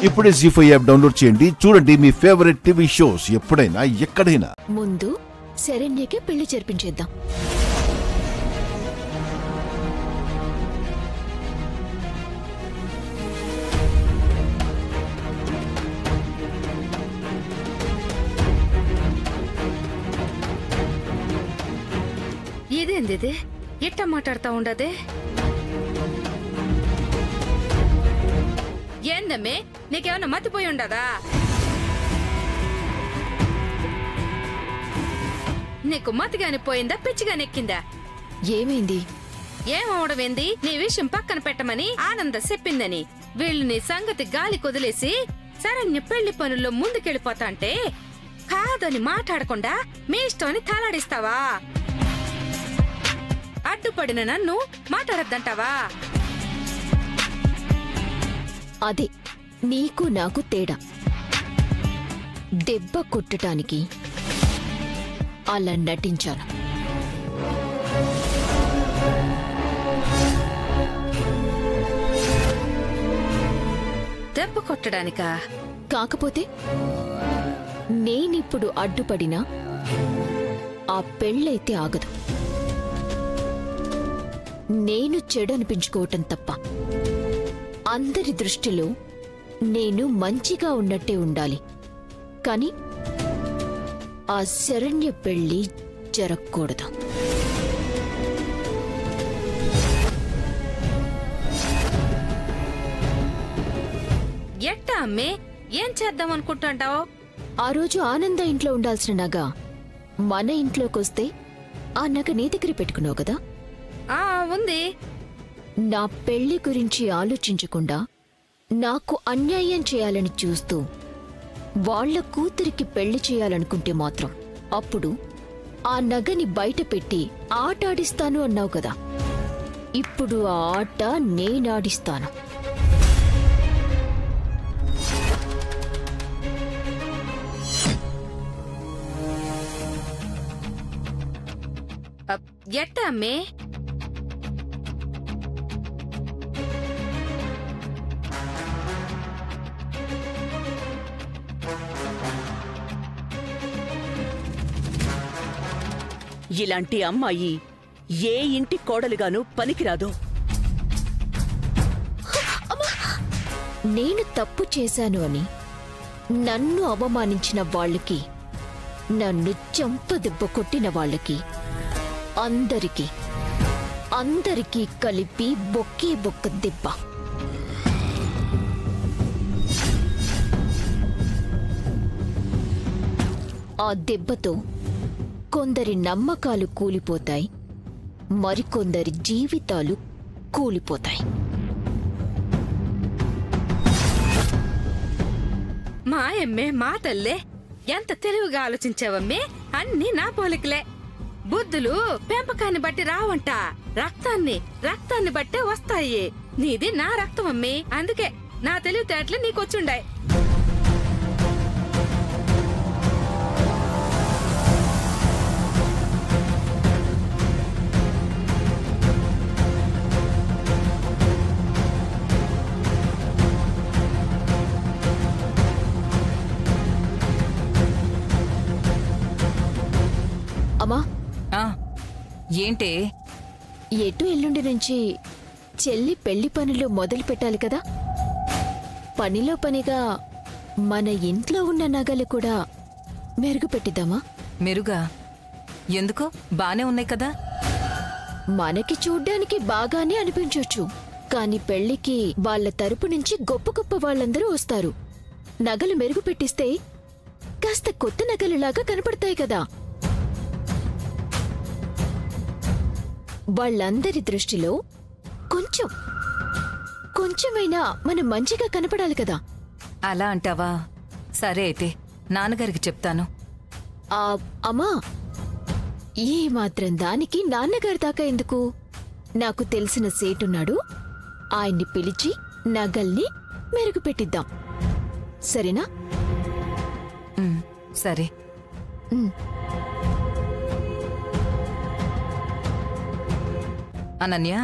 ఇప్పుడే జీ5 app download చేయండి. చూడండి మీ ఫేవరెట్ టీవీ షోస్ ఎప్పుడైనా ఎక్కడైనా. ముందు శరణ్యకి పెళ్లి జరిపించేద్దాం. ఇదేంది ఎట్ట మాట్లాడుతా ఉండదే? ఏందమ్మే, నీకేమన్నా మతిపోయి ఉండదా? నీకు మతిగాని పోయిందా, పిచ్చిగాని ఎక్కిందా? ఏమైంది? ఏమవడమేంది? నీ విషయం పక్కన పెట్టమని ఆనంద చెప్పిందని వీళ్ళు నీ సంగతి గాలి కొదిలేసి శరణ్య పెళ్లి పనుల్లో ముందుకెళ్ళిపోతా అంటే కాదని మాట్లాడకుండా మీ ఇష్టమని తాళాడిస్తావా? అడ్డుపడిన నన్ను మాట్లాడద్దంటావా? అదే నీకు నాకు తేడా. దెబ్బ కొట్టడానికి అలా నటించాను. దెబ్బ కొట్టడానికా? కాకపోతే నేనిప్పుడు అడ్డుపడినా ఆ పెళ్ళైతే ఆగదు. నేను చెడనిపించుకోవటం తప్ప అందరి దృష్టిలో నేను మంచిగా ఉన్నట్టే ఉండాలి. కాని ఆ శరణ్య పెళ్లి జరగకూడదు. ఎట్టా అమ్మే, ఏం చేద్దాం అనుకుంటాంటావు? ఆ రోజు ఆనంద ఇంట్లో ఉండాల్సిన నగ మన ఇంట్లోకొస్తే ఆ నగ నీ దగ్గర పెట్టుకున్నావు కదా? ఉంది. నా పెళ్లి గురించి ఆలోచించకుండా నాకు అన్యాయం చేయాలని చూస్తూ వాళ్ల కూతురికి పెళ్లి చేయాలనుకుంటే మాత్రం అప్పుడు ఆ నగని బయట పెట్టి ఆటాడిస్తాను అన్నావు కదా. ఇప్పుడు ఆ ఆట నేనాడిస్తాను. ఎట్టా అమ్మే? ఇలాంటి అమ్మాయి ఏ ఇంటి కోడలుగాను పనికిరాదు. నేను తప్పు చేశాను అని నన్ను అవమానించిన వాళ్ళకి, నన్ను చెంపదెబ్బ కొట్టిన వాళ్ళకి అందరికీ కలిపి బొక్కే బొక్క దెబ్బ. ఆ దెబ్బతో కొందరి నమ్మకాలు కూలిపోతాయి, మరికొందరి జీవితాలు కూలిపోతాయి. మా ఎమ్మే, మా తల్లే, ఎంత తెలివిగా ఆలోచించావమ్మే. అన్ని నా పోలికలే. బుద్ధులు పెంపకాన్ని బట్టి రావంట, రక్తాన్ని బట్టే వస్తాయి. నీది నా రక్తం అమ్మే, అందుకే నా తెలివితేటలు నీకొచ్చుండాయి. అమ్మా, ఏంటే? ఎటు ఎల్లుండి నుంచి చెల్లి పెళ్లి పనులు మొదలు పెట్టాలి కదా. పనిలో పనిగా మన ఇంట్లో ఉన్న నగలు కూడా మెరుగు పెట్టిద్దామా? మెరుగా? ఎందుకో బానే ఉన్నాయి కదా. మనకి చూడ్డానికి బాగానే అనిపించొచ్చు, కాని పెళ్లికి వాళ్ళ తరపు నుంచి గొప్ప గొప్ప వాళ్ళందరూ వస్తారు. నగలు మెరుగు పెట్టిస్తే కాస్త కొత్త నగలులాగా కనపడతాయి కదా. వాళ్ళందరి దృష్టిలో కొంచెమైనా మనం మంచిగా కనపడాలి కదా. అలా అంటావా? సరే అయితే నాన్నగారికి చెప్తాను. అమ్మా, ఏ మాత్రం దానికి నాన్నగారి దాకా ఎందుకు? నాకు తెలిసిన సేటున్నాడు, ఆయన్ని పిలిచి నగల్ని మెరుగు పెట్టిద్దాం. సరేనా? సరే. అనన్య,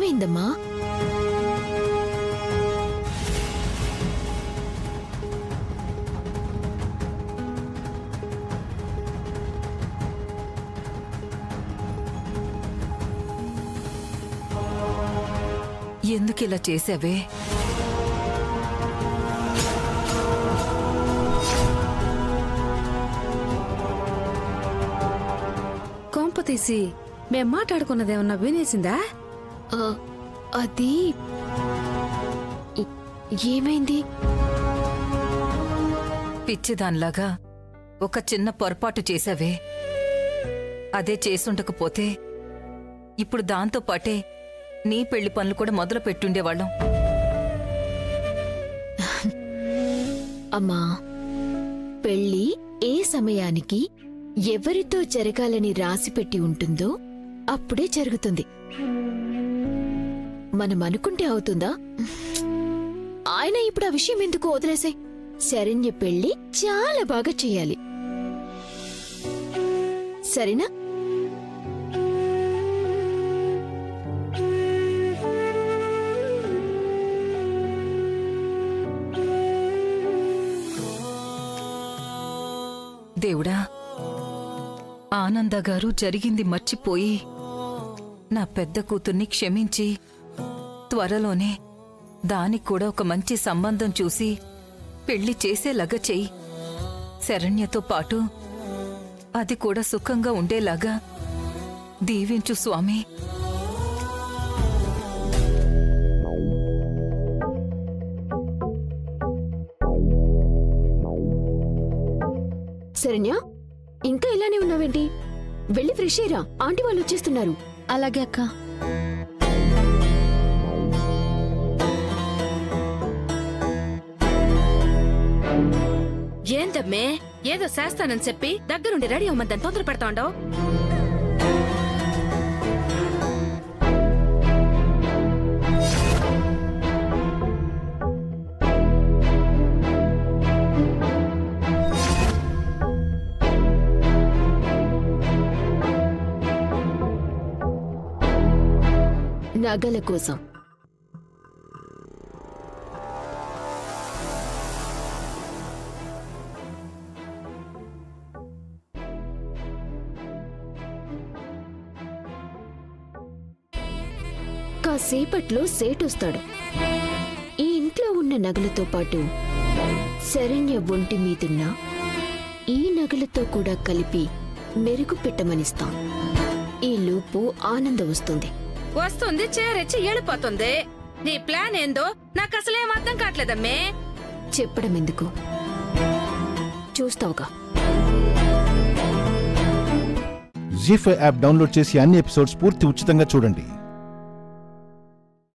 ఏమైందమ్మా? ఎందుకిలా చేసావే? కొంప తీసి మేం మాట్లాడుకున్నదేమన్నా వినేసిందా? అది ఏమైంది? పిచ్చిదాన్లాగా ఒక చిన్న పొరపాటు చేశావే. అదే చేసుండకపోతే ఇప్పుడు దాంతో పాటే నీ పెళ్లి పనులు కూడా మొదలు పెట్టుండేవాళ్ళం. అమ్మా, పెళ్లి ఏ సమయానికి ఎవరితో జరగాలని రాసిపెట్టి ఉంటుందో అప్పుడే జరుగుతుంది. మనం అనుకుంటే అవుతుందా? ఆయన ఇప్పుడు ఆ విషయం ఎందుకు వదిలేసే? శరణ్య పెళ్లి చాలా బాగా చెయ్యాలి, సరేనా? దేవుడా, ఆనందగారు జరిగింది మర్చిపోయి నా పెద్ద కూతుర్ని క్షమించి త్వరలోనే దానికి కూడా ఒక మంచి సంబంధం చూసి పెళ్లి చేసేలాగా చెయ్యి. శరణ్యతో పాటు అది కూడా సుఖంగా ఉండేలాగా దీవించు స్వామి. శరణ్య, ఇంకా ఇలానే ఉన్నావేంటి? వెళ్ళి ఫ్రెష్ అయ్యిరా, ఆంటీ వాళ్ళు వచ్చేస్తున్నారు. అలాగే అక్క. ఏందమ్మే, ఏదో చేస్తానని చెప్పి దగ్గరుండి రెడీ అవ్వమని తొందర పెడతా ఉండవు. నగల కోసం కాసేపట్లో సేటొస్తాడు. ఈ ఇంట్లో ఉన్న నగలతో పాటు శరణ్య ఒంటి మీదున్న ఈ నగలతో కూడా కలిపి మెరుగు పెట్టమనిస్తాం. ఈ లోపు ఆనందం వస్తుంది. వస్తుంది, చేరెచ్చి వెళ్ళిపోతుంది. నీ ప్లాన్ ఏందో నాకు అసలేం అర్థం కావట్లేదమ్మే. చెప్పడం ఎందుకు, చూస్తావుగా. జీ5 యాప్ డౌన్లోడ్ చేసి అన్ని ఎపిసోడ్స్ పూర్తి ఉచితంగా చూడండి.